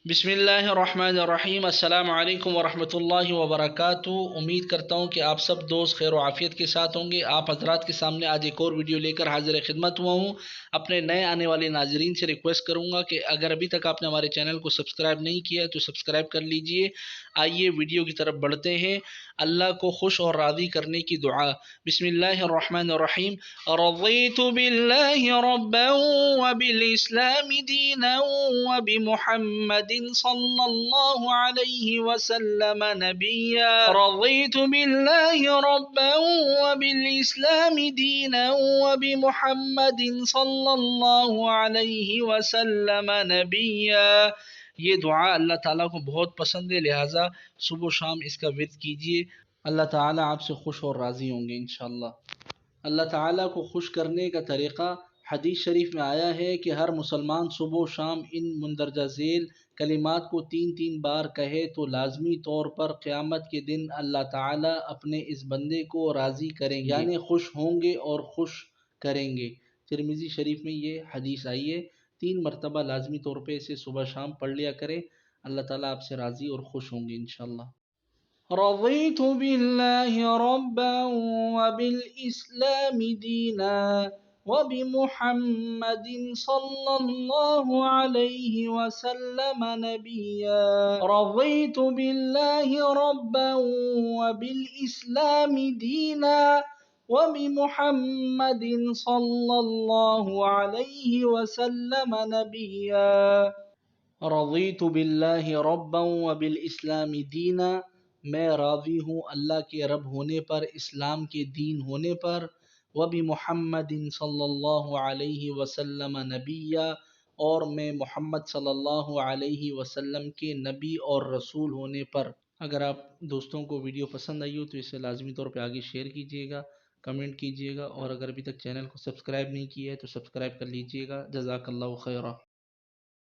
बिस्मिल्लाहिर्रहमानिर्रहीम। अस्सलामु अलैकुम वरहमतुल्लाहि वबरकातुहू। उम्मीद करता हूँ कि आप सब दोस्त खैर आफ़ियत के साथ होंगे। आप हजरात के सामने आज एक और वीडियो लेकर हाजिर खिदमत हुआ हूँ। अपने नए आने वाले नाजरीन से रिक्वेस्ट करूँगा कि अगर अभी तक आपने हमारे चैनल को सब्सक्राइब नहीं किया तो सब्सक्राइब कर लीजिए। आइए वीडियो की तरफ बढ़ते हैं। अल्लाह को खुश और राज़ी करने की दुआ। बिस्मिल्लाहिर्रहमानिर्रहीम। रज़ीतु बिल्लाहि रब्बन व बिल इस्लामी दीनन व बि मुहम्मदिन सल्लल्लाहु अलैहि वसल्लम नबिय्या। रज़ीतु बिल्लाहि रब्बन व बिल इस्लामी दीनन व बि मुहम्मदिन सल्लल्लाहु अलैहि वसल्लम नबिय्या। ये दुआ अल्लाह ताला को बहुत पसंद है, लिहाजा सुबह शाम इसका विर्द कीजिए। अल्लाह ताला आपसे खुश और राज़ी होंगे इंशाअल्लाह। अल्लाह ताला को खुश करने का तरीक़ा हदीस शरीफ में आया है कि हर मुसलमान सुबह शाम इन मुंदरजा झेल कलिमात को 3-3 बार कहे तो लाजमी तौर पर क़यामत के दिन अल्लाह ताला अपने इस बंदे को राज़ी करेंगे, यानी खुश होंगे और खुश करेंगे। तिरमिज़ी शरीफ में ये हदीस आई है। 3 मरतबा लाजमी तौर पर इसे सुबह शाम पढ़ लिया करें। अल्लाह ताला आपसे राज़ी और खुश होंगे इंशाअल्लाह। रज़ीतु बिल्लाहि रब्बन व बिल इस्लामी दीना व बि मुहम्मदिन सल्लल्लाहु अलैहि वसल्लम नबिय्या। रज़ीतु बिल्लाहि रब्बन व बिल इस्लामी दीना व बि मुहम्मदिन सल्लल्लाहु अलैहि वसल्लम नबिय्या। रज़ीतु बिल्लाहि रब्बन व बिल इस्लामी दीना, मैं राज़ी हूँ अल्लाह के रब होने पर, इस्लाम के दीन होने पर। व बि मुहम्मदिन सल्लल्लाहु अलैहि वसल्लम नबिय्या, और मैं मोहम्मद सल्लल्लाहु अलैहि वसल्लम के नबी और रसूल होने पर। अगर आप दोस्तों को वीडियो पसंद आई हो तो इसे लाजमी तौर पे आगे शेयर कीजिएगा, कमेंट कीजिएगा, और अगर अभी तक चैनल को सब्सक्राइब नहीं किया है तो सब्सक्राइब कर लीजिएगा। जज़ाकल्लाहु खैरा।